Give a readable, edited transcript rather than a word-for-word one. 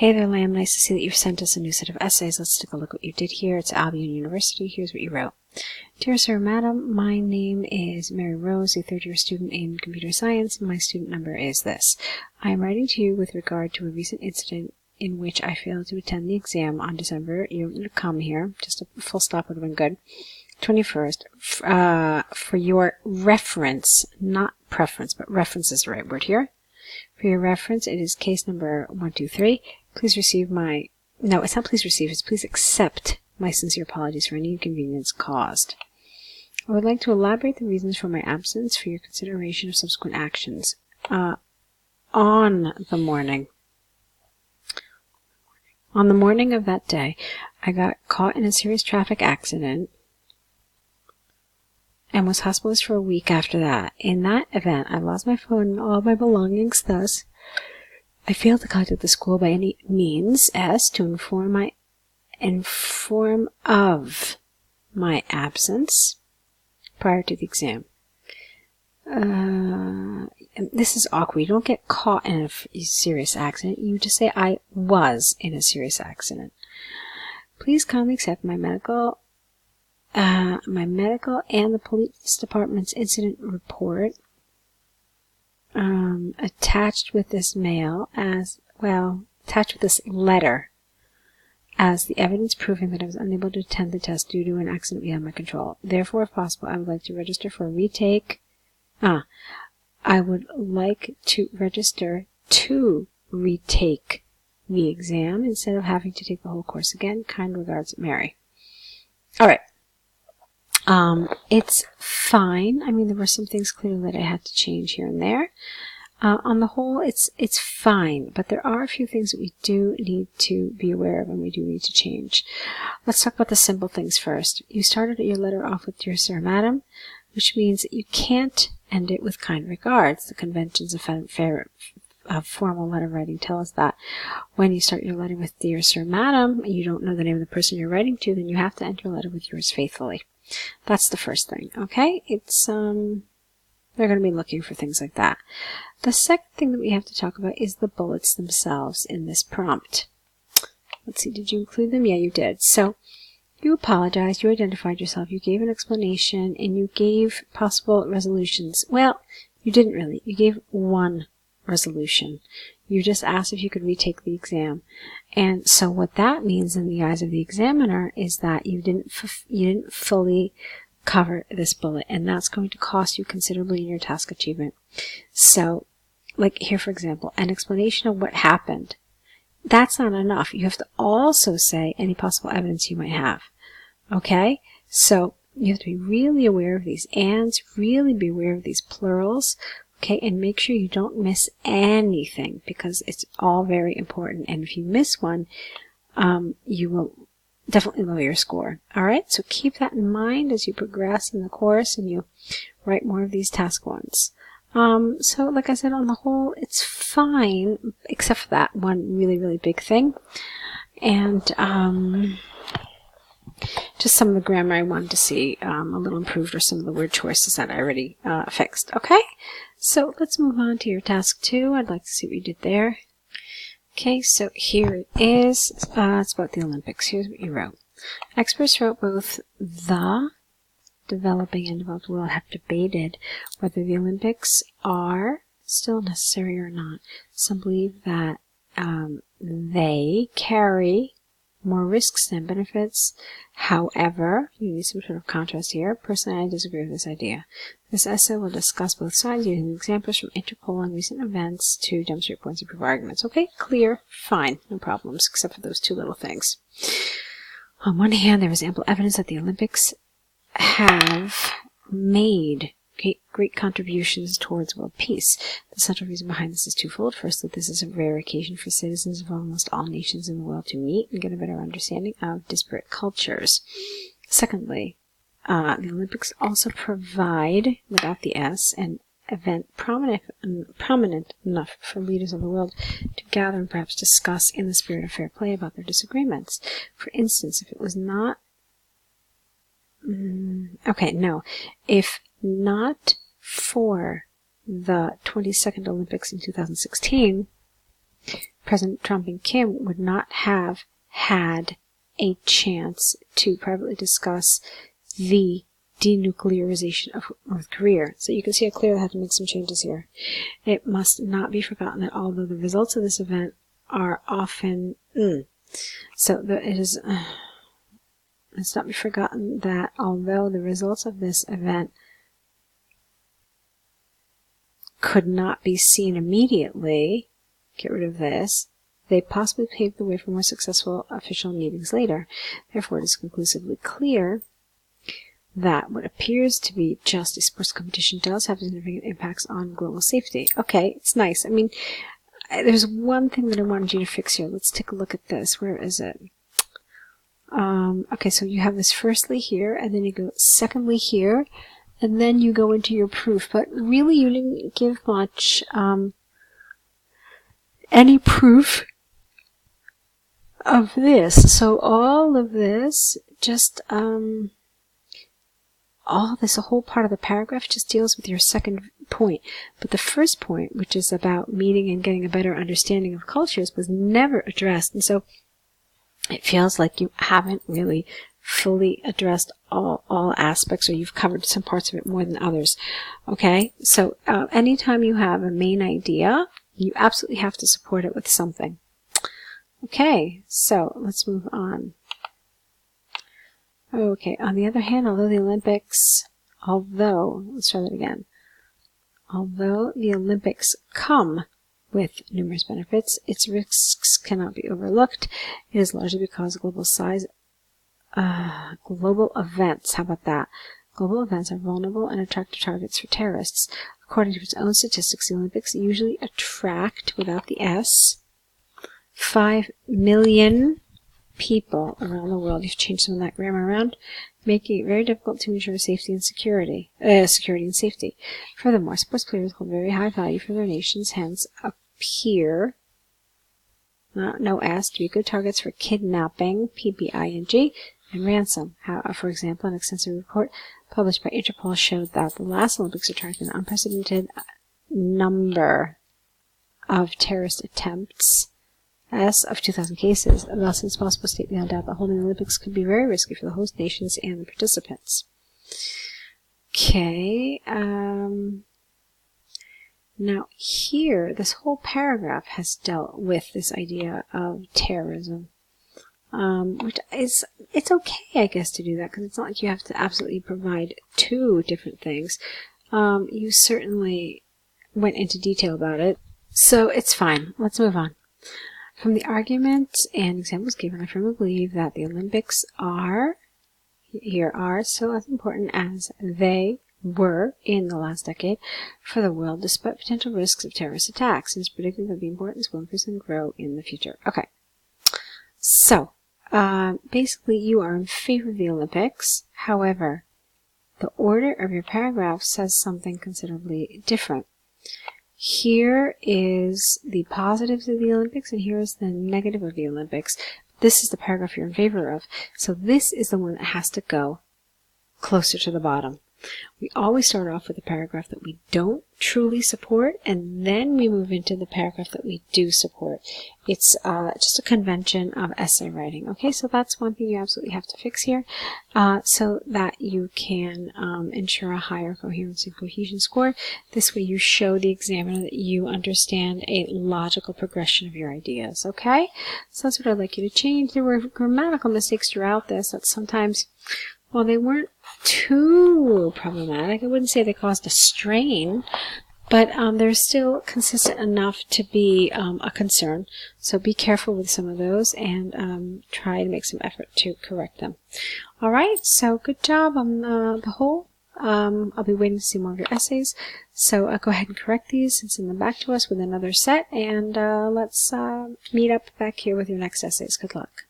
Hey there, Lamb. Nice to see that you've sent us a new set of essays. Let's take a look what you did here. It's Albion University. Here's what you wrote. Dear Sir, Madam, my name is Mary Rose, a third-year student in computer science, and my student number is this. I am writing to you with regard to a recent incident in which I failed to attend the exam on December. You don't need to come here. Just a full stop would have been good. 21st. For your reference, not preference, but reference is the right word here. For your reference, it is case number 123. Please receive my... No, it's not please receive, it's please accept my sincere apologies for any inconvenience caused. I would like to elaborate the reasons for my absence for your consideration of subsequent actions. On the morning of that day, I got caught in a serious traffic accident and was hospitalized for a week after that. In that event, I lost my phone and all my belongings, thus I failed to contact the school by any means as to inform of my absence prior to the exam. This is awkward. You don't get caught in a serious accident. You just say, I was in a serious accident. Please kindly accept my medical and the police department's incident report attached with this letter as the evidence proving that I was unable to attend the test due to an accident beyond my control. Therefore, if possible, I would like to register for a retake. I would like to register to retake the exam instead of having to take the whole course again. Kind regards, Mary. All right. It's fine. I mean, there were some things clearly that I had to change here and there. On the whole, it's fine, but there are a few things that we do need to be aware of and we do need to change. Let's talk about the simple things first. You started your letter off with Dear Sir, Madam, which means that you can't end it with kind regards. The conventions of formal letter writing tell us that when you start your letter with Dear Sir, Madam, and you don't know the name of the person you're writing to, then you have to end your letter with yours faithfully. That's the first thing, okay? It's, they're going to be looking for things like that. The second thing that we have to talk about is the bullets themselves in this prompt. Let's see, did you include them? Yeah, you did. So, you apologized, you identified yourself, you gave an explanation, and you gave possible resolutions. Well, you didn't really. You gave one resolution. You just asked if you could retake the exam. And so what that means in the eyes of the examiner is that you didn't fully cover this bullet, and that's going to cost you considerably in your task achievement. So, like here, for example, an explanation of what happened. That's not enough. You have to also say any possible evidence you might have. Okay? So, you have to be really aware of these ands, really be aware of these plurals, okay, and make sure you don't miss anything because it's all very important. And if you miss one, you will definitely lower your score. All right, so keep that in mind as you progress in the course and you write more of these task ones. So like I said, on the whole, it's fine, except for that one really, really big thing. And just some of the grammar I wanted to see a little improved, or some of the word choices that I already fixed. Okay, so let's move on to your task 2. I'd like to see what you did there. Okay, so here it is. It's about the Olympics. Here's what you wrote. Experts throughout both the developing and developed world have debated whether the Olympics are still necessary or not. Some believe that they carry more risks than benefits. However, you need some sort of contrast here. Personally, I disagree with this idea. This essay will discuss both sides using examples from interpolling recent events to demonstrate points and prove arguments. Okay, clear, fine, no problems, except for those two little things. On one hand, there is ample evidence that the Olympics have made great contributions towards world peace. The central reason behind this is twofold. First, that this is a rare occasion for citizens of almost all nations in the world to meet and get a better understanding of disparate cultures. Secondly, the Olympics also provide, without the S, an event prominent enough for leaders of the world to gather and perhaps discuss in the spirit of fair play about their disagreements. For instance, if it was not... If not for the 22nd Olympics in 2016, President Trump and Kim would not have had a chance to privately discuss the denuclearization of North Korea. So you can see how clearly I had to make some changes here. It must not be forgotten that although the results of this event are often let's not be forgotten that although the results of this event could not be seen immediately, get rid of this, they possibly paved the way for more successful official meetings later. Therefore, it is conclusively clear that what appears to be just a sports competition does have significant impacts on global safety. Okay, it's nice. I mean, there's one thing that I wanted you to fix here. Let's take a look at this. Where is it? Okay, so you have this firstly here, and then you go secondly here, and then you go into your proof. But really, you didn't give much any proof of this. So all of this just a whole part of the paragraph just deals with your second point. But the first point, which is about meeting and getting a better understanding of cultures, was never addressed. And so it feels like you haven't really fully addressed all aspects, or you've covered some parts of it more than others. Okay? So anytime you have a main idea, you absolutely have to support it with something. Okay, so let's move on. Okay, on the other hand, although the Olympics come with numerous benefits, its risks cannot be overlooked. It is largely because global events, how about that? Global events are vulnerable and attractive targets for terrorists. According to its own statistics, the Olympics usually attract, without the S, 5 million people around the world. You've changed some of that grammar around, making it very difficult to ensure safety and security and safety. Furthermore, sports players hold very high value for their nations, hence appear, no S, to be good targets for kidnapping, PBING, and ransom. For example, an extensive report published by Interpol showed that the last Olympics attracted an unprecedented number of terrorist attempts, of 2,000 cases. Thus, it's possible to state beyond doubt that holding the Olympics could be very risky for the host nations and the participants. Okay, now here, this whole paragraph has dealt with this idea of terrorism, which is, it's okay, I guess, to do that, because it's not like you have to absolutely provide two different things. You certainly went into detail about it, so it's fine. Let's move on. From the arguments and examples given, I firmly believe that the Olympics are still as important as they were in the last decade for the world, despite potential risks of terrorist attacks. It is predicted that the importance will increase and grow in the future. Okay, so basically you are in favor of the Olympics. However, the order of your paragraph says something considerably different. Here is the positives of the Olympics, and here is the negative of the Olympics. This is the paragraph you're in favor of. So this is the one that has to go closer to the bottom. We always start off with the paragraph that we don't truly support, and then we move into the paragraph that we do support. It's just a convention of essay writing. Okay, so that's one thing you absolutely have to fix here, so that you can ensure a higher coherence and cohesion score. This way you show the examiner that you understand a logical progression of your ideas. Okay, so that's what I'd like you to change. There were grammatical mistakes throughout this that sometimes, well, they weren't too problematic. I wouldn't say they caused a strain, but they're still consistent enough to be a concern. So be careful with some of those and try to make some effort to correct them. All right, so good job on the whole. I'll be waiting to see more of your essays. So go ahead and correct these and send them back to us with another set. And let's meet up back here with your next essays. Good luck.